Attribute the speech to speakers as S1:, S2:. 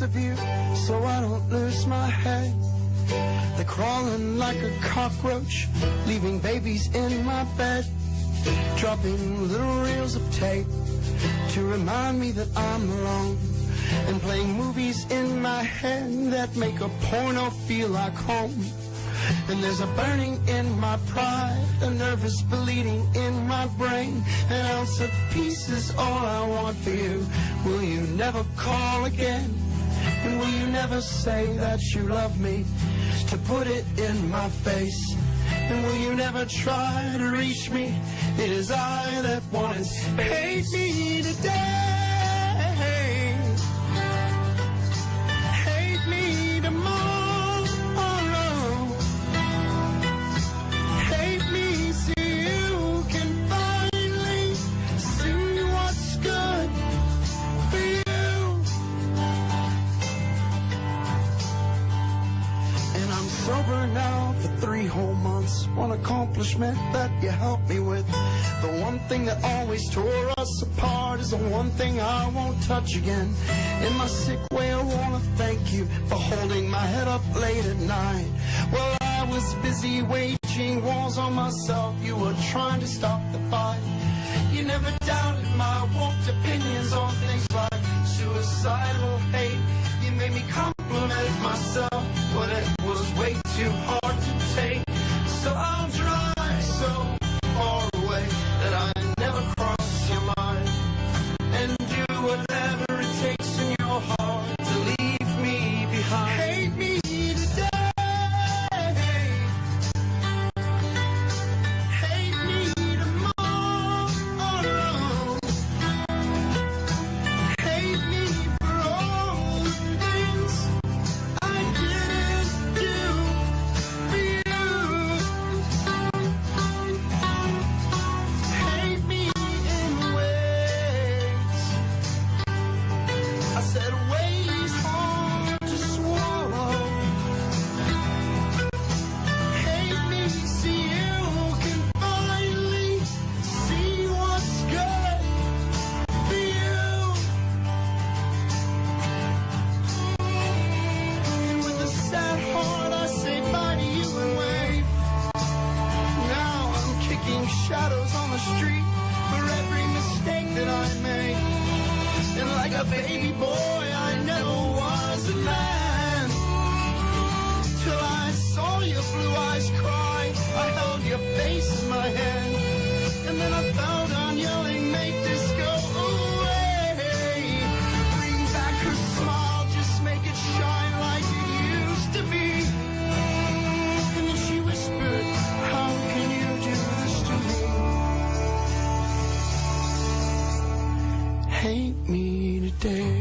S1: of you so I don't lose my head. They're crawling like a cockroach, leaving babies in my bed, dropping little reels of tape to remind me that I'm alone, and playing movies in my head that make a porno feel like home. And there's a burning in my pride, a nervous bleeding in my brain. An ounce of peace is all I want for you. Will you never call again? And will you never say that you love me, to put it in my face? And will you never try to reach me? It is I that want it. Hate me today. Hate me tomorrow. Hate me so you can finally see what's good for you. And I'm sober now for 3 whole months. One accomplishment that you helped me with. The one thing that always tore us apart is the one thing I won't touch again. In my sick way, I want to thank you for holding my head up late at night. Well, I was busy waging wars on myself. You were trying to stop the fight. You never doubted my warped opinions on things like suicidal hate. You made me compliment myself, but it was way too hard to take. So I'll drive so far away that I never cross your mind, and do whatever it takes in your heart to leave me behind. Hate me today. Hate me tomorrow. Hate me for all the things I didn't do for you. Hate me in ways, I said ways hard to swallow. Hate me so you can finally see what's good for you. And with a sad heart I say bye to you and wave. Now I'm kicking shadows on the street for every mistake that I made. And like a baby boy I never was a man, till I saw your blue eyes cry. I held your face in my hand, and then I fell down yelling, make this go away. Bring back her smile, just make it shine like it used to be. And then she whispered, how can you do this to me? Hate me today.